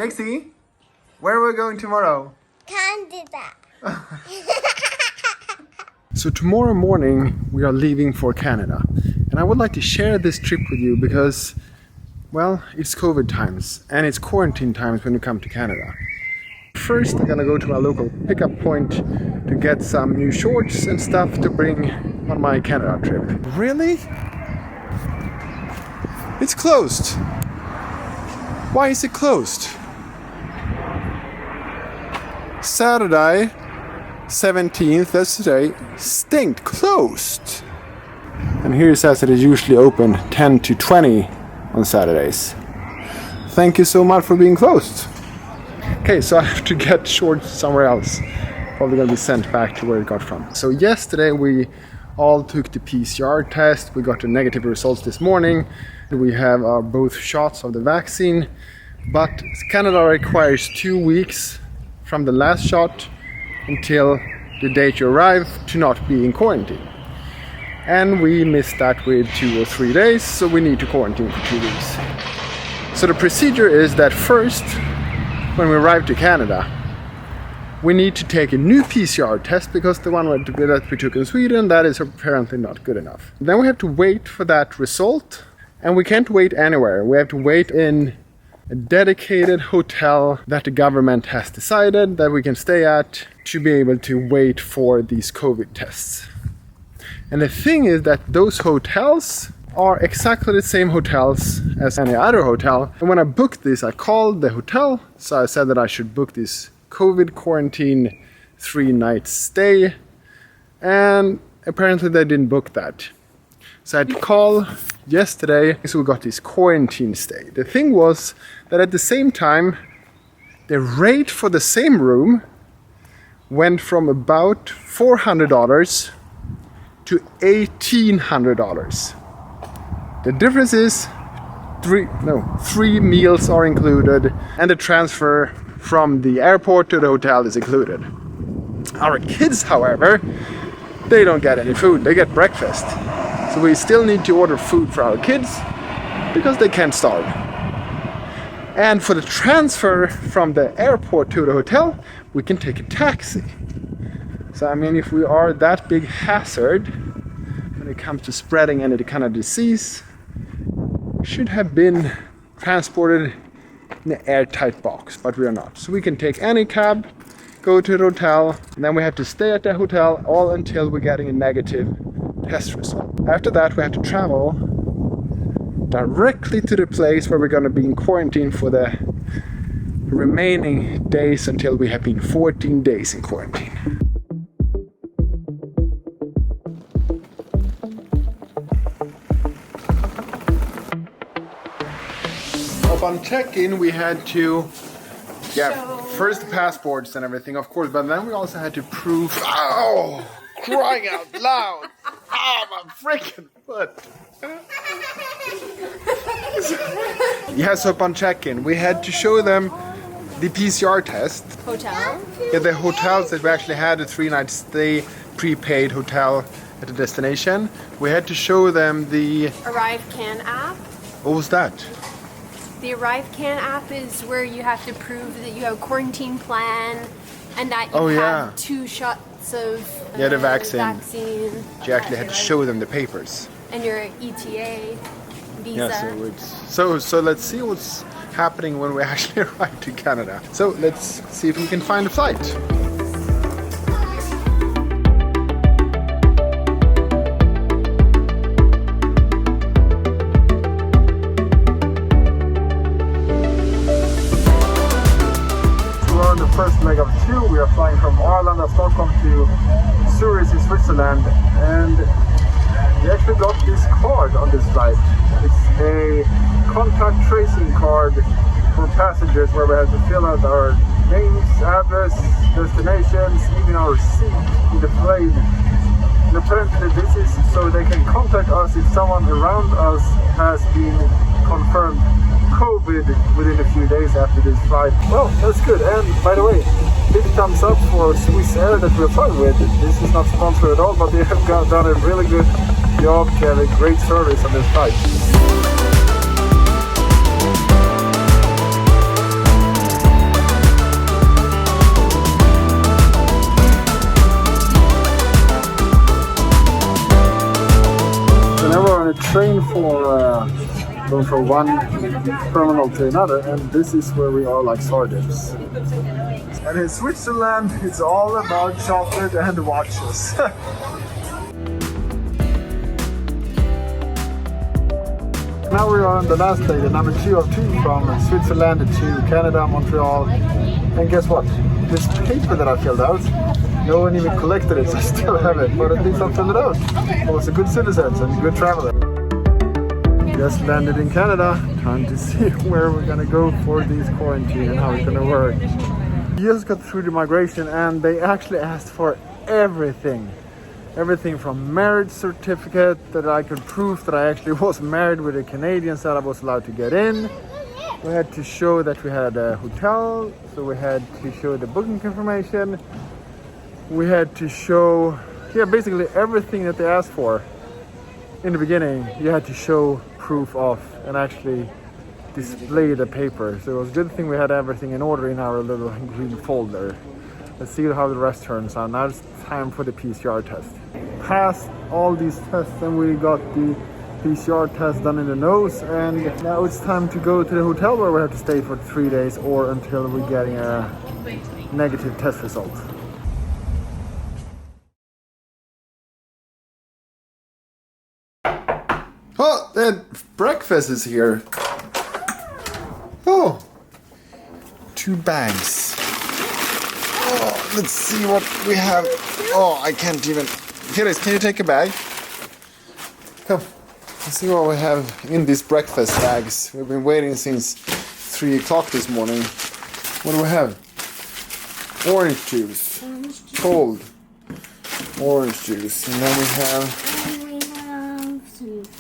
Lexi, where are we going tomorrow? Canada. So tomorrow morning we are leaving for Canada, and I would like to share this trip with you because, well, it's COVID times and it's quarantine times when you come to Canada. First I'm gonna go to my local pickup point to get some new shorts and stuff to bring on my Canada trip. Really? It's closed. Why is it closed? Saturday 17th, that's today, stinked closed. And here it says that it's usually open 10 to 20 on Saturdays. Thank you so much for being closed. Okay, so I have to get shorts somewhere else. Probably gonna be sent back to where it got from. So yesterday we all took the PCR test. We got the negative results this morning. We have our both shots of the vaccine, but Canada requires 2 weeks from the last shot until the date you arrive to not be in quarantine. And we missed that with 2 or 3 days, so we need to quarantine for 2 weeks. So the procedure is that first, when we arrive to Canada, we need to take a new PCR test because the one that we took in Sweden, that is apparently not good enough. Then we have to wait for that result, and we can't wait anywhere. We have to wait in a dedicated hotel that the government has decided that we can stay at to be able to wait for these COVID tests. And the thing is that those hotels are exactly the same hotels as any other hotel. And when I booked this, I called the hotel, so I said that I should book this COVID quarantine 3-night stay, and apparently they didn't book that. So I had to call yesterday, so we got this quarantine stay. The thing was that at the same time, the rate for the same room went from about $400 to $1,800. The difference is three meals are included, and the transfer from the airport to the hotel is included. Our kids, however, they don't get any food, they get breakfast. So we still need to order food for our kids because they can't starve. And for the transfer from the airport to the hotel, we can take a taxi. So I mean, if we are that big hazard when it comes to spreading any kind of disease, we should have been transported in an airtight box, but we are not. So we can take any cab, go to the hotel, and then we have to stay at the hotel all until we're getting a negative test result. After that, we have to travel directly to the place where we're going to be in quarantine for the remaining days until we have been 14 days in quarantine. Upon check-in, we had to first the passports and everything, of course, but then we also had to prove, crying out loud, my freaking foot. So upon check-in, we had to show them the PCR test. Hotel? Yeah, the hotels that we actually had a 3-night stay, prepaid hotel at the destination. We had to show them the ArriveCan app. What was that? The ArriveCan app is where you have to prove that you have a quarantine plan and that you have 2 shots of the vaccine. You actually had to show them the papers. And your ETA visa. Yeah, so let's see what's happening when we actually arrive to Canada. So let's see if we can find a flight. First leg of 2, we are flying from Arlanda, Stockholm to Zurich in Switzerland, and we actually got this card on this flight. It's a contact tracing card for passengers where we have to fill out our names, address, destinations, even our seat in the plane. And apparently this is so they can contact us if someone around us has been confirmed COVID within a few days after this flight. Well, that's good. And by the way, big thumbs up for Swiss Air that we're flying with. This is not sponsored at all, but they have done a really good job to have a great service on this flight. for going from one terminal to another, and this is where we are like sardines. And in Switzerland, it's all about chocolate and watches. Now we are on the last day, the number 2 of 2 from Switzerland to Canada, Montreal. And guess what? This paper that I filled out, no one even collected it, so I still have it. But at least I filled it out. I was a good citizen and a good traveler. Just landed in Canada, trying to see where we're gonna go for this quarantine and how it's gonna work. Just got through the migration and they actually asked for everything. Everything from marriage certificate that I could prove that I actually was married with a Canadian, that I was allowed to get in. We had to show that we had a hotel, so we had to show the booking confirmation. We had to show, basically everything that they asked for. In the beginning, you had to show proof of and actually display the paper. So it was a good thing we had everything in order in our little green folder. Let's see how the rest turns out. Now it's time for the PCR test. Passed all these tests and we got the PCR test done in the nose, and now it's time to go to the hotel where we have to stay for 3 days or until we're getting a negative test result. Oh, the breakfast is here. Oh, 2 bags. Oh, let's see what we have. Oh, I can't even. Here it is. Can you take a bag? Come. Let's see what we have in these breakfast bags. We've been waiting since 3 o'clock this morning. What do we have? Orange juice. Cold. Orange juice. And then we have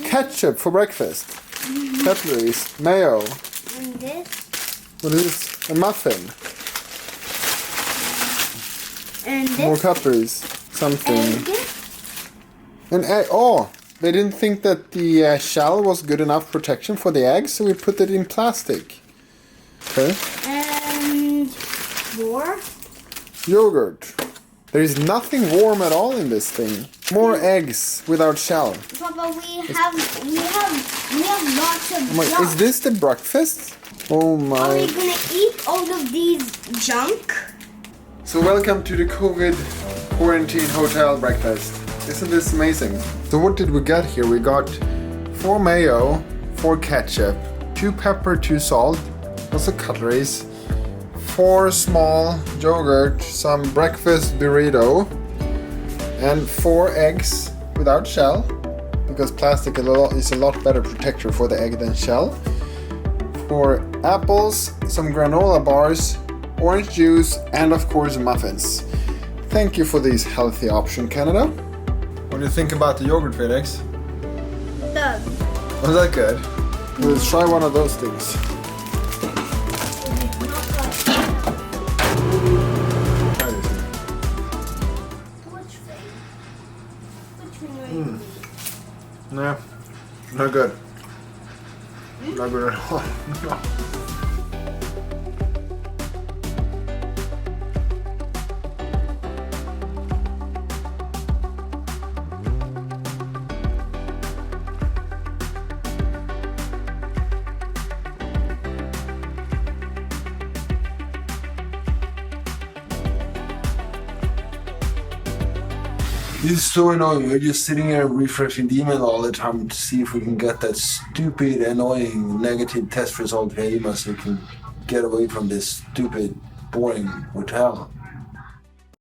ketchup for breakfast. Cutleries. Mayo. And this. What is this? A muffin. And this. More cutleries. Something. An egg. Oh! They didn't think that the shell was good enough protection for the egg, so we put it in plastic. Okay. And more. Yogurt. There is nothing warm at all in this thing. More eggs without shell. Papa, we have lots of junk. Is this the breakfast? Oh my. Are we gonna eat all of these junk? So welcome to the COVID quarantine hotel breakfast. Isn't this amazing? So what did we get here? We got 4 mayo, 4 ketchup, 2 pepper, 2 salt, also cutleries, 4 small yogurt, some breakfast burrito, and 4 eggs without shell, because plastic is a lot better protector for the egg than shell. 4 apples, some granola bars, orange juice, and of course muffins. Thank you for these healthy options, Canada. What do you think about the yogurt, Felix? Good. Was that good? Let's try one of those things. No, not good. Not good at all. No. This is so annoying. We're just sitting here refreshing the email all the time to see if we can get that stupid, annoying, negative test result via email so we can get away from this stupid, boring hotel.